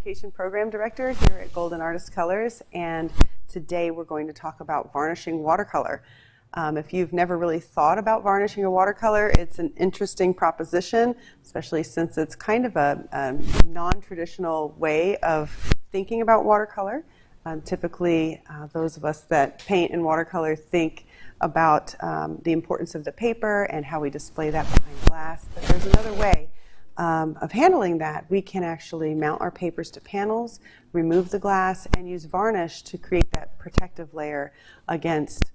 Education Program Director here at Golden Artist Colors, and today we're going to talk about varnishing watercolor. If you've never really thought about varnishing a watercolor, it's an interesting proposition, especially since it's kind of a non-traditional way of thinking about watercolor. Typically, those of us that paint in watercolor think about the importance of the paper and how we display that behind glass, but there's another way of handling that. We can actually mount our papers to panels, remove the glass, and use varnish to create that protective layer against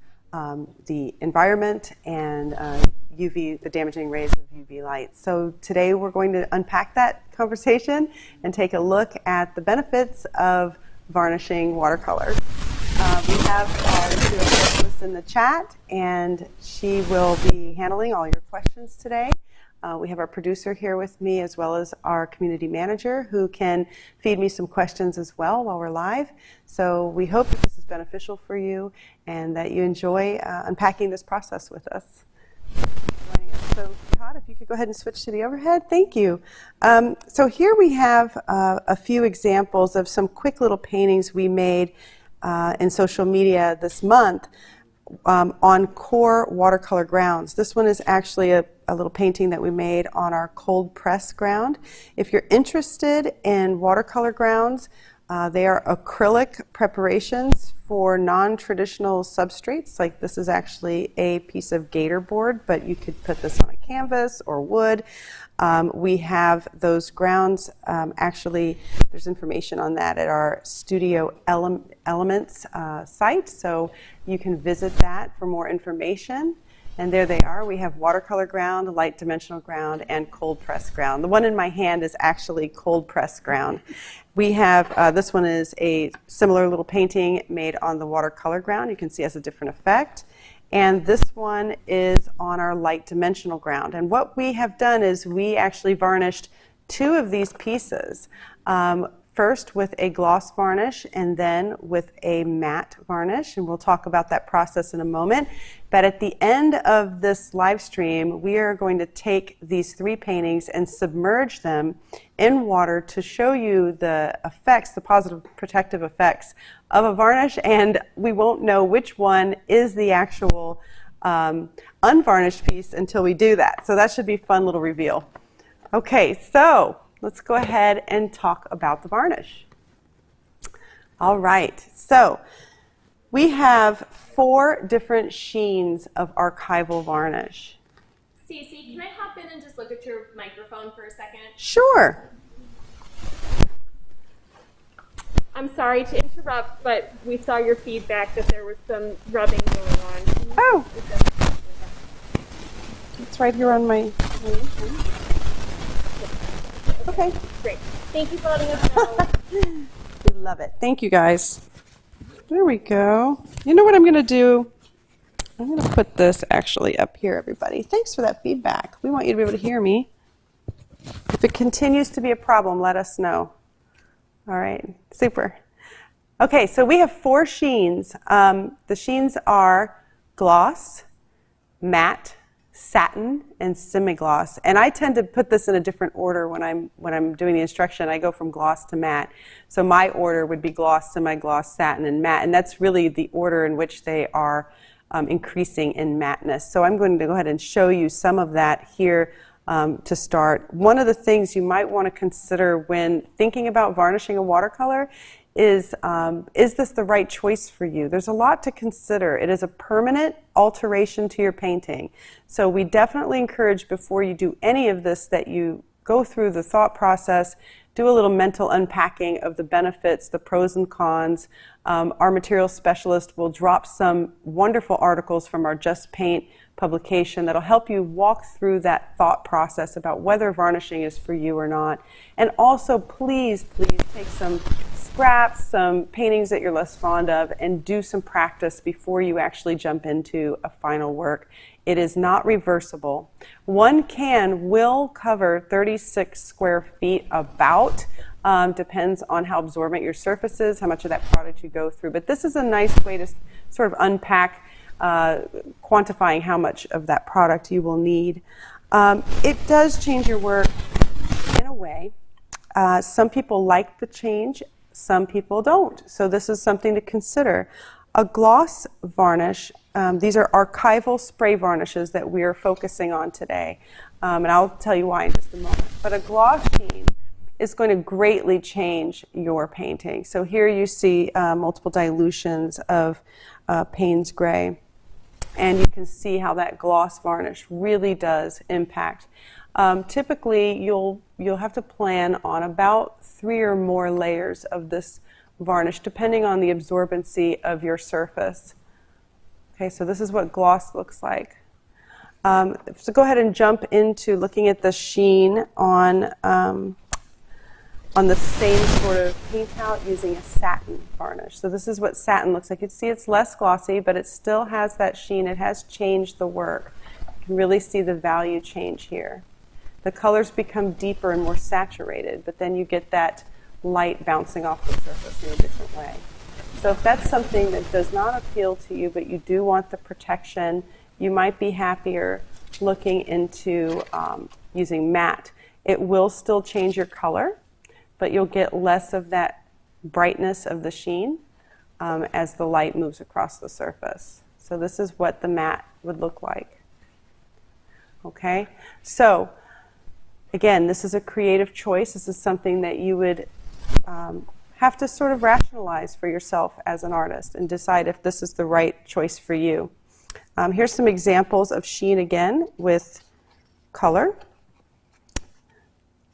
the environment and the damaging rays of UV light. So today we're going to unpack that conversation and take a look at the benefits of varnishing watercolor. We have our material specialist in the chat, and she will be handling all your questions today. We have our producer here with me, as well as our community manager, who can feed me some questions as well while we're live. So we hope that this is beneficial for you and that you enjoy unpacking this process with us. So Todd, if you could go ahead and switch to the overhead. Thank you. So here we have a few examples of some quick little paintings we made in social media this month on core watercolor grounds. This one is actually a little painting that we made on our cold press ground. If you're interested in watercolor grounds, they are acrylic preparations for non-traditional substrates. Like this is actually a piece of gator board, but you could put this on a canvas or wood. We have those grounds. Actually, there's information on that at our Studio Elements site, so you can visit that for more information. And there they are. We have watercolor ground, light dimensional ground, and cold press ground. The one in my hand is actually cold press ground. We have, this one is a similar little painting made on the watercolor ground. You can see it has a different effect. And this one is on our light dimensional ground. And what we have done is we actually varnished two of these pieces. First with a gloss varnish and then with a matte varnish, and we'll talk about that process in a moment. But at the end of this live stream, we are going to take these three paintings and submerge them in water to show you the effects, the positive protective effects of a varnish, and we won't know which one is the actual unvarnished piece until we do that. So that should be a fun little reveal. Okay, so let's go ahead and talk about the varnish. All right, so we have 4 different sheens of archival varnish. Stacey, can I hop in and just look at your microphone for a second? Sure. I'm sorry to interrupt, but we saw your feedback that there was some rubbing going on. Oh, it's right here on my Okay. Great. Thank you for letting us know. We love it. Thank you, guys. There we go. You know what I'm going to do? I'm going to put this actually up here, everybody. Thanks for that feedback. We want you to be able to hear me. If it continues to be a problem, let us know. All right. Super. Okay, so we have 4 sheens. The sheens are gloss, matte, satin, and semi-gloss. And I tend to put this in a different order when I'm doing the instruction. I go from gloss to matte. So my order would be gloss, semi-gloss, satin, and matte. And that's really the order in which they are increasing in matteness. So I'm going to go ahead and show you some of that here to start. One of the things you might want to consider when thinking about varnishing a watercolor is this the right choice for you? There's a lot to consider. It is a permanent alteration to your painting. So we definitely encourage before you do any of this that you go through the thought process, do a little mental unpacking of the benefits, the pros and cons. Our material specialist will drop some wonderful articles from our Just Paint publication that'll help you walk through that thought process about whether varnishing is for you or not. And also, please take some scraps, some paintings that you're less fond of, and do some practice before you actually jump into a final work. It is not reversible. One can will cover 36 square feet about. Depends on how absorbent your surface is, how much of that product you go through. But this is a nice way to sort of unpack quantifying how much of that product you will need. It does change your work in a way. Some people like the change, some people don't. So this is something to consider. A gloss varnish, these are archival spray varnishes that we are focusing on today. And I'll tell you why in just a moment. But a gloss sheen is going to greatly change your painting. So here you see multiple dilutions of Payne's Gray. And you can see how that gloss varnish really does impact. Typically, you'll have to plan on about 3 or more layers of this varnish, depending on the absorbency of your surface. Okay, so this is what gloss looks like. So go ahead and jump into looking at the sheen on the same sort of paint out using a satin varnish. So this is what satin looks like. You can see it's less glossy, but it still has that sheen. It has changed the work. You can really see the value change here. The colors become deeper and more saturated, but then you get that light bouncing off the surface in a different way. So if that's something that does not appeal to you, but you do want the protection, you might be happier looking into using matte. It will still change your color, but you'll get less of that brightness of the sheen as the light moves across the surface. So this is what the matte would look like. Okay, so again, this is a creative choice. This is something that you would have to sort of rationalize for yourself as an artist and decide if this is the right choice for you. Here's some examples of sheen again with color.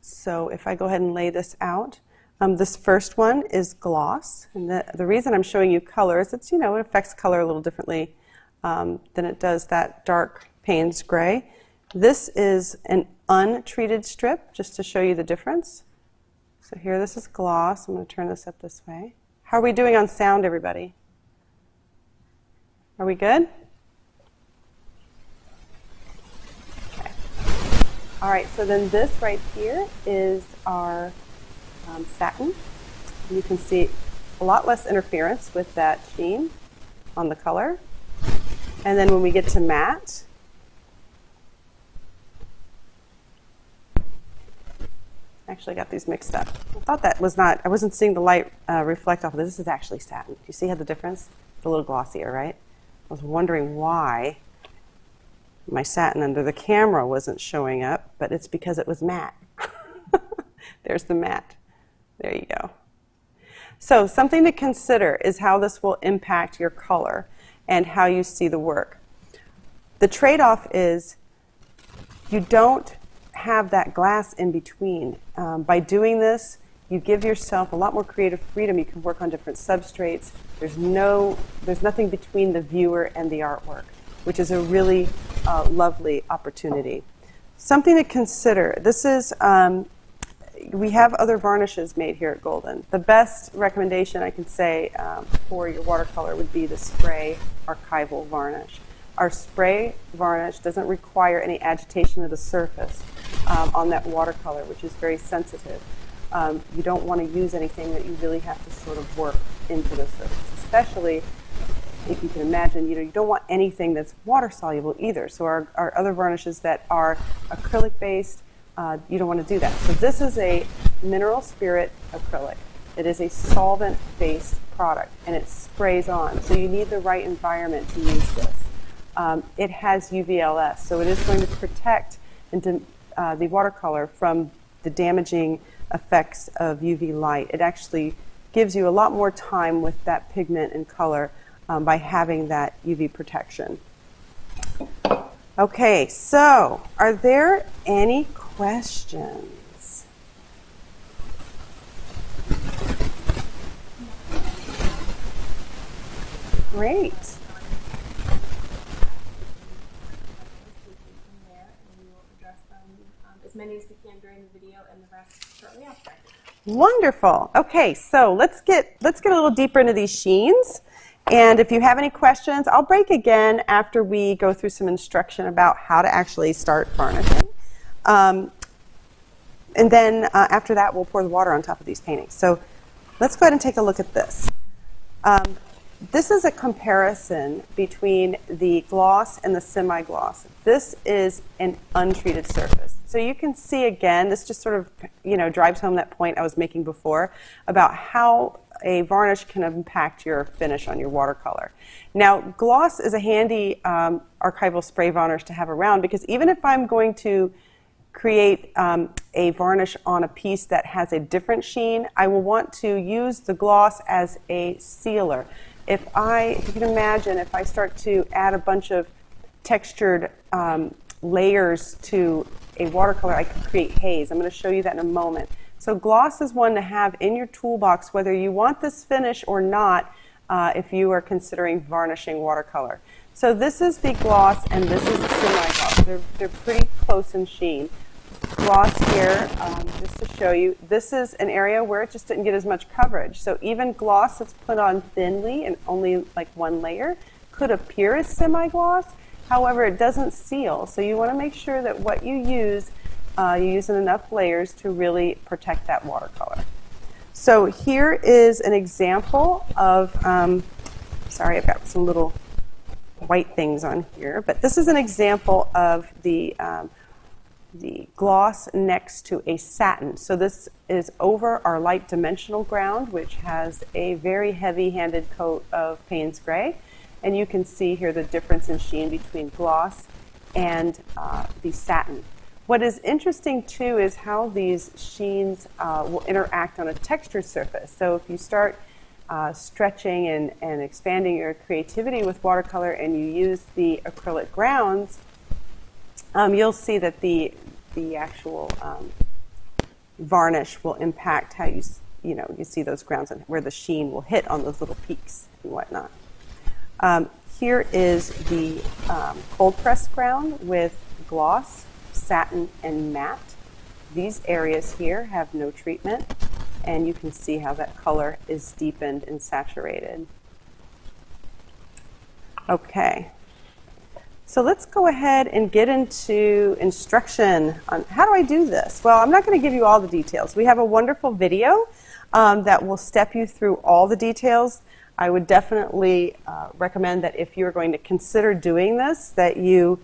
So if I go ahead and lay this out, this first one is gloss. And the reason I'm showing you color is it's, it affects color a little differently than it does that dark Payne's Gray. This is an untreated strip, just to show you the difference. So here, this is gloss. I'm going to turn this up this way. How are we doing on sound, everybody? Are we good? Okay. All right, so then this right here is our satin. You can see a lot less interference with that sheen on the color. And then when we get to matte, actually got these mixed up. I thought that was not, I wasn't seeing the light reflect off of this. This is actually satin. Do you see how the difference? It's a little glossier, right? I was wondering why my satin under the camera wasn't showing up, but it's because it was matte. There's the matte. There you go. So something to consider is how this will impact your color and how you see the work. The trade-off is you don't have that glass in between. By doing this, you give yourself a lot more creative freedom. You can work on different substrates. There's nothing between the viewer and the artwork, which is a really lovely opportunity. Something to consider. This is, we have other varnishes made here at Golden. The best recommendation I can say for your watercolor would be the spray archival varnish. Our spray varnish doesn't require any agitation of the surface on that watercolor, which is very sensitive. You don't want to use anything that you really have to sort of work into the surface, especially if you can imagine, you don't want anything that's water soluble either. So our other varnishes that are acrylic based, you don't want to do that. So this is a mineral spirit acrylic. It is a solvent based product and it sprays on. So you need the right environment to use this. It has UVLS, so it is going to protect the watercolor from the damaging effects of UV light. It actually gives you a lot more time with that pigment and color by having that UV protection. Okay, so are there any questions? Great. As many as we can during the video and the rest shortly after. Wonderful. Okay, so let's get a little deeper into these sheens. And if you have any questions, I'll break again after we go through some instruction about how to actually start varnishing. And then after that, we'll pour the water on top of these paintings. So let's go ahead and take a look at this. this is a comparison between the gloss and the semi-gloss. This is an untreated surface. So you can see again, this just sort of, drives home that point I was making before about how a varnish can impact your finish on your watercolor. Now, gloss is a handy archival spray varnish to have around, because even if I'm going to create a varnish on a piece that has a different sheen, I will want to use the gloss as a sealer. If you can imagine, if I start to add a bunch of textured layers to a watercolor, I can create haze. I'm going to show you that in a moment. So gloss is one to have in your toolbox, whether you want this finish or not, if you are considering varnishing watercolor. So this is the gloss and this is the semi-gloss. They're pretty close in sheen. Gloss here, just to show you, this is an area where it just didn't get as much coverage. So even gloss that's put on thinly and only like one layer could appear as semi-gloss. However, it doesn't seal. So you want to make sure that what you use in enough layers to really protect that watercolor. So here is an example of, sorry, I've got some little white things on here, but this is an example of the gloss next to a satin. So this is over our light dimensional ground, which has a very heavy-handed coat of Payne's Gray. And you can see here the difference in sheen between gloss and the satin. What is interesting too is how these sheens will interact on a textured surface. So if you start stretching and expanding your creativity with watercolor and you use the acrylic grounds, you'll see that the actual varnish will impact how you see those grounds and where the sheen will hit on those little peaks and whatnot. Here is the cold pressed ground with gloss, satin, and matte. These areas here have no treatment, and you can see how that color is deepened and saturated. Okay, so let's go ahead and get into instruction on how do I do this. Well, I'm not going to give you all the details. We have a wonderful video that will step you through all the details. I would definitely recommend that if you're going to consider doing this, that you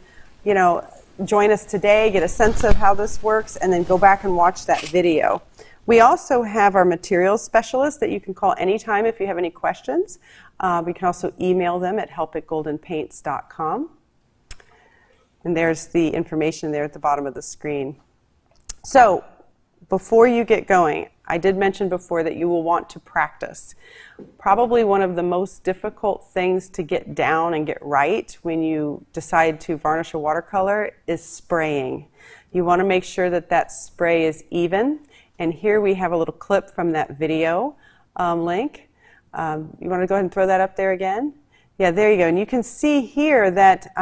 join us today, get a sense of how this works, and then go back and watch that video. We also have our materials specialist that you can call anytime if you have any questions. We can also email them at help@goldenpaints.com. And there's the information there at the bottom of the screen. So before you get going, I did mention before that you will want to practice. Probably one of the most difficult things to get down and get right when you decide to varnish a watercolor is spraying. You want to make sure that that spray is even. And here we have a little clip from that video link. You want to go ahead and throw that up there again? Yeah, there you go. And you can see here that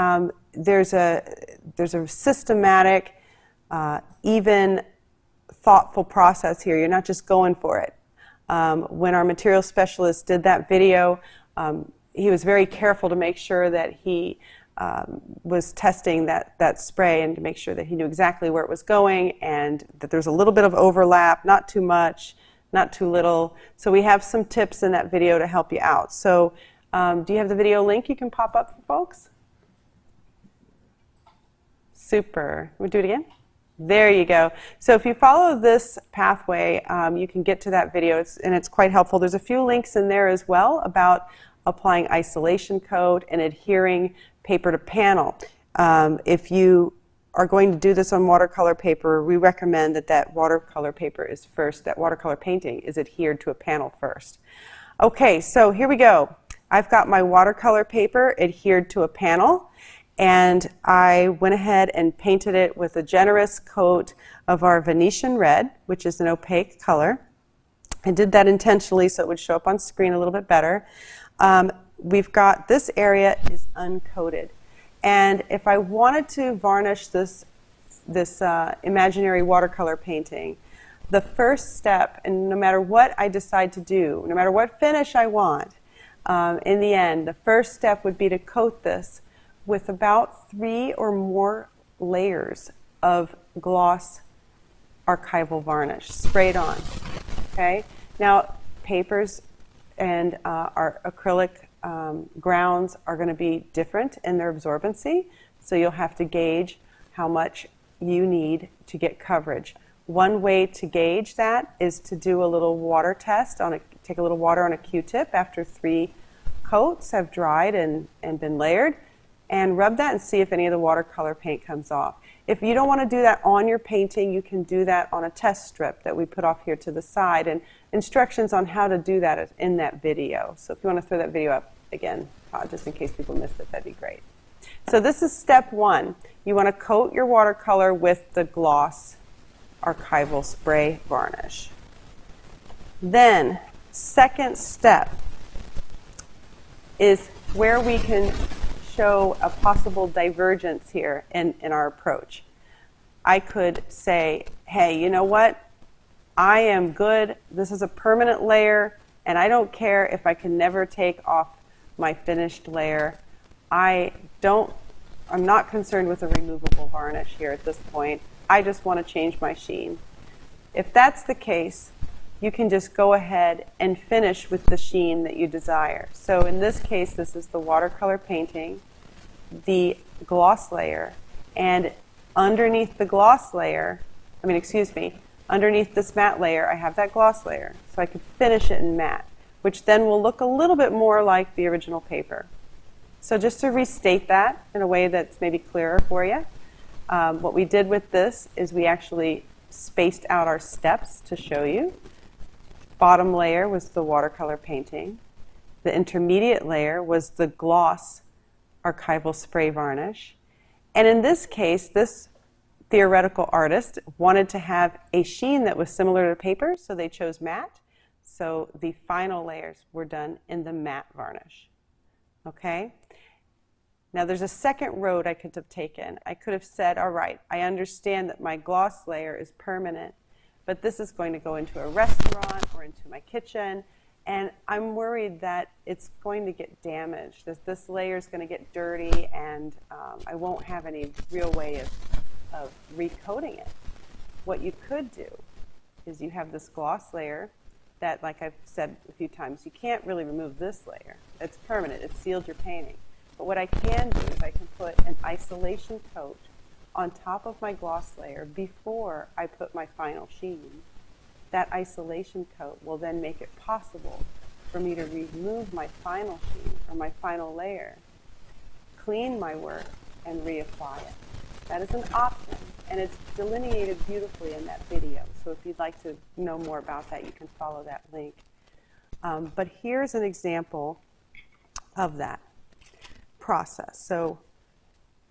there's a systematic, even, thoughtful process here. You're not just going for it. When our material specialist did that video, he was very careful to make sure that he was testing that spray and to make sure that he knew exactly where it was going and that there's a little bit of overlap, not too much, not too little. So we have some tips in that video to help you out. So do you have the video link you can pop up for folks? Super. We'll do it again? There you go. So if you follow this pathway, you can get to that video, and it's quite helpful. There's a few links in there as well about applying isolation code and adhering paper to panel. If you are going to do this on watercolor paper, we recommend that watercolor paper is first, that watercolor painting is adhered to a panel first. Okay, so here we go. I've got my watercolor paper adhered to a panel. And I went ahead and painted it with a generous coat of our Venetian red, which is an opaque color. I did that intentionally so it would show up on screen a little bit better. We've got this area is uncoated. And if I wanted to varnish this imaginary watercolor painting, the first step, and no matter what I decide to do, no matter what finish I want, in the end, the first step would be to coat this with about 3 or more layers of gloss archival varnish sprayed on. Okay? Now, papers and our acrylic grounds are going to be different in their absorbency, so you'll have to gauge how much you need to get coverage. One way to gauge that is to do a little water test, take a little water on a Q-tip after 3 coats have dried and been layered, and rub that and see if any of the watercolor paint comes off. If you don't want to do that on your painting, you can do that on a test strip that we put off here to the side, and instructions on how to do that is in that video. So if you want to throw that video up again, just in case people missed it, that'd be great. So this is step 1. You want to coat your watercolor with the gloss archival spray varnish. Then, second step is where we can show a possible divergence here in our approach. I could say, hey, you know what? I am good. This is a permanent layer, and I don't care if I can never take off my finished layer. I'm not concerned with a removable varnish here at this point. I just want to change my sheen. If that's the case, you can just go ahead and finish with the sheen that you desire. So in this case, this is the watercolor painting, the gloss layer, and underneath the gloss layer, underneath this matte layer, I have that gloss layer. So I could finish it in matte, which then will look a little bit more like the original paper. So just to restate that in a way that's maybe clearer for you, what we did with this is we actually spaced out our steps to show you. Bottom layer was the watercolor painting. The intermediate layer was the gloss archival spray varnish. And in this case, this theoretical artist wanted to have a sheen that was similar to paper, so they chose matte. So the final layers were done in the matte varnish. Okay? Now there's a second road I could have taken. I could have said, all right, I understand that my gloss layer is permanent, but this is going to go into a restaurant or into my kitchen, and I'm worried that it's going to get damaged. This layer is going to get dirty, and I won't have any real way of recoating it. What you could do is you have this gloss layer that, like I've said a few times, you can't really remove this layer. It's permanent. It's sealed your painting. But what I can do is I can put an isolation coat on top of my gloss layer before I put my final sheen. That isolation coat will then make it possible for me to remove my final sheen or my final layer, clean my work, and reapply it. That is an option, and it's delineated beautifully in that video. So if you'd like to know more about that, you can follow that link. But here's an example of that process. So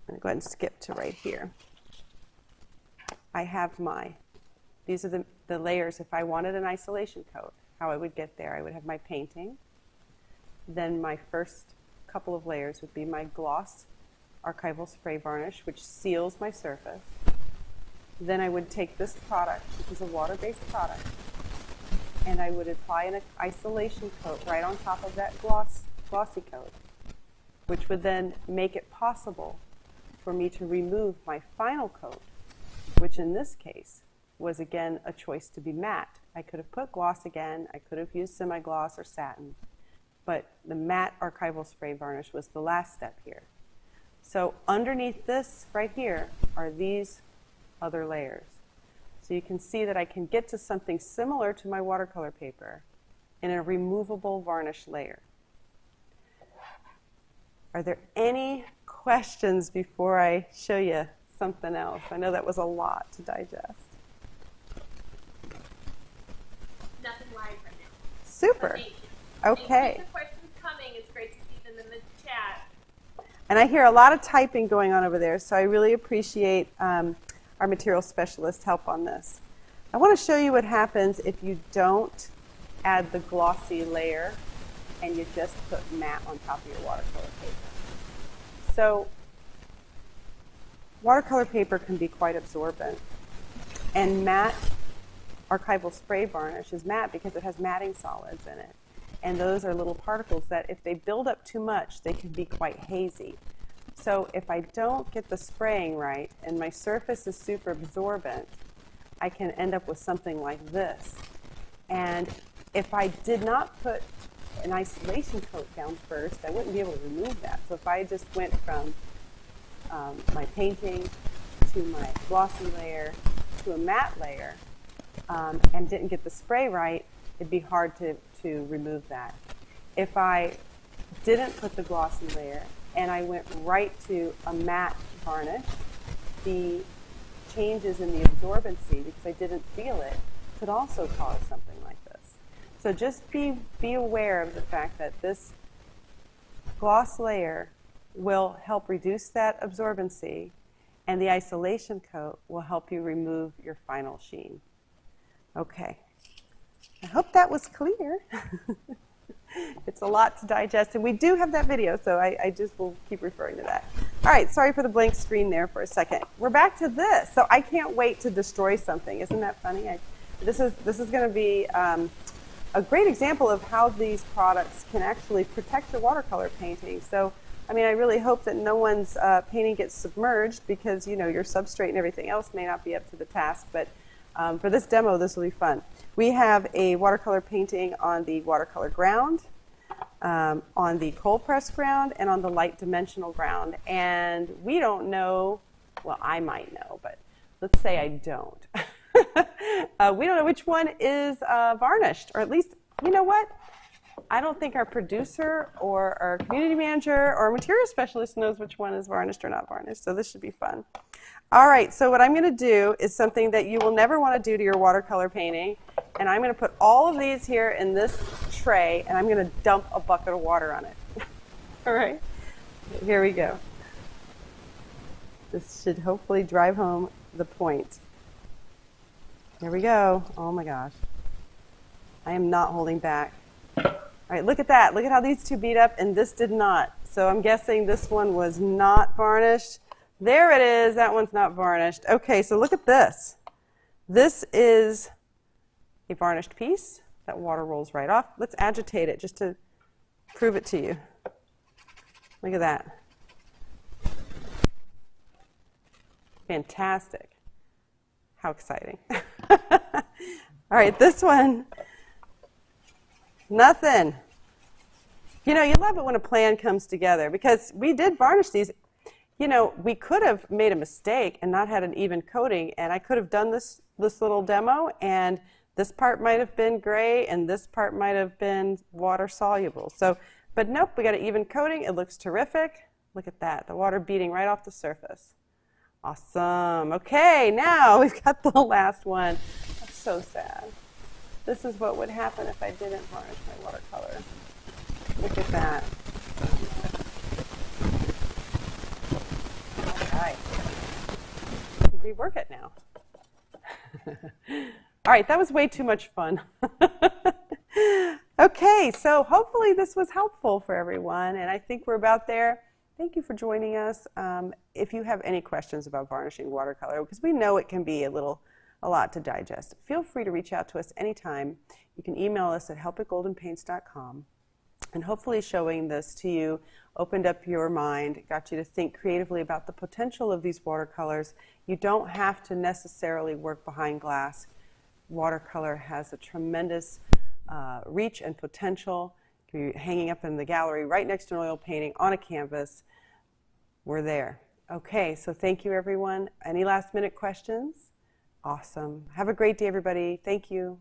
I'm going to go ahead and skip to right here. I have these are the layers. If I wanted an isolation coat, how I would get there, I would have my painting. Then my first couple of layers would be my gloss archival spray varnish, which seals my surface. Then I would take this product, which is a water-based product, and I would apply an isolation coat right on top of that glossy coat, which would then make it possible for me to remove my final coat, which in this case was again a choice to be matte. I could have put gloss again, I could have used semi-gloss or satin, but the matte archival spray varnish was the last step here. So underneath this right here are these other layers. So you can see that I can get to something similar to my watercolor paper in a removable varnish layer. Are there any questions before I show you something else? I know that was a lot to digest. Nothing live right now. Super. Okay. Keep the questions coming. It's great to see them in the chat. And I hear a lot of typing going on over there, so I really appreciate our material specialist help on this. I want to show you what happens if you don't add the glossy layer and you just put matte on top of your watercolor paper. So watercolor paper can be quite absorbent, and matte archival spray varnish is matte because it has matting solids in it. And those are little particles that if they build up too much, they can be quite hazy. So if I don't get the spraying right and my surface is super absorbent, I can end up with something like this. And if I did not put an isolation coat down first, I wouldn't be able to remove that. So if I just went from my painting to my glossy layer to a matte layer and didn't get the spray right, it'd be hard to remove that. If I didn't put the glossy layer and I went right to a matte varnish, the changes in the absorbency, because I didn't seal it, could also cause something like this. So just be aware of the fact that this gloss layer will help reduce that absorbency, and the isolation coat will help you remove your final sheen. Okay, I hope that was clear. It's a lot to digest, and we do have that video, so I just will keep referring to that. All right, sorry for the blank screen there for a second. We're back to this. So I can't wait to destroy something. Isn't that funny? This is going to be a great example of how these products can actually protect your watercolor painting. So, I mean, I really hope that no one's painting gets submerged, because, you know, your substrate and everything else may not be up to the task, but for this demo, this will be fun. We have a watercolor painting on the watercolor ground, on the cold press ground, and on the light dimensional ground. And we don't know, well, I might know, but let's say I don't. We don't know which one is varnished, or at least, you know what? I don't think our producer or our community manager or material specialist knows which one is varnished or not varnished, so this should be fun. All right, so what I'm going to do is something that you will never want to do to your watercolor painting, and I'm going to put all of these here in this tray, and I'm going to dump a bucket of water on it. All right, here we go. This should hopefully drive home the point. Here we go. Oh my gosh. I am not holding back. All right, look at that. Look at how these two beat up, and this did not. So I'm guessing this one was not varnished. There it is. That one's not varnished. Okay, so look at this. This is a varnished piece. That water rolls right off. Let's agitate it just to prove it to you. Look at that. Fantastic. How exciting. All right, this one, nothing. You know, you love it when a plan comes together, because we did varnish these. You know, we could have made a mistake and not had an even coating, and I could have done this little demo, and this part might have been gray, and this part might have been water soluble. So, but nope, we got an even coating. It looks terrific. Look at that, the water beating right off the surface. Awesome. Okay, now we've got the last one. That's so sad. This is what would happen if I didn't varnish my watercolor. Look at that. All right. Rework it now. All right, that was way too much fun. Okay, so hopefully this was helpful for everyone, and I think we're about there. Thank you for joining us. If you have any questions about varnishing watercolor, because we know it can be a lot to digest, feel free to reach out to us anytime. You can email us at help@goldenpaints.com. And hopefully showing this to you opened up your mind, got you to think creatively about the potential of these watercolors. You don't have to necessarily work behind glass. Watercolor has a tremendous reach and potential. It can be hanging up in the gallery right next to an oil painting on a canvas. We're there. Okay, so thank you, everyone. Any last minute questions? Awesome. Have a great day, everybody. Thank you.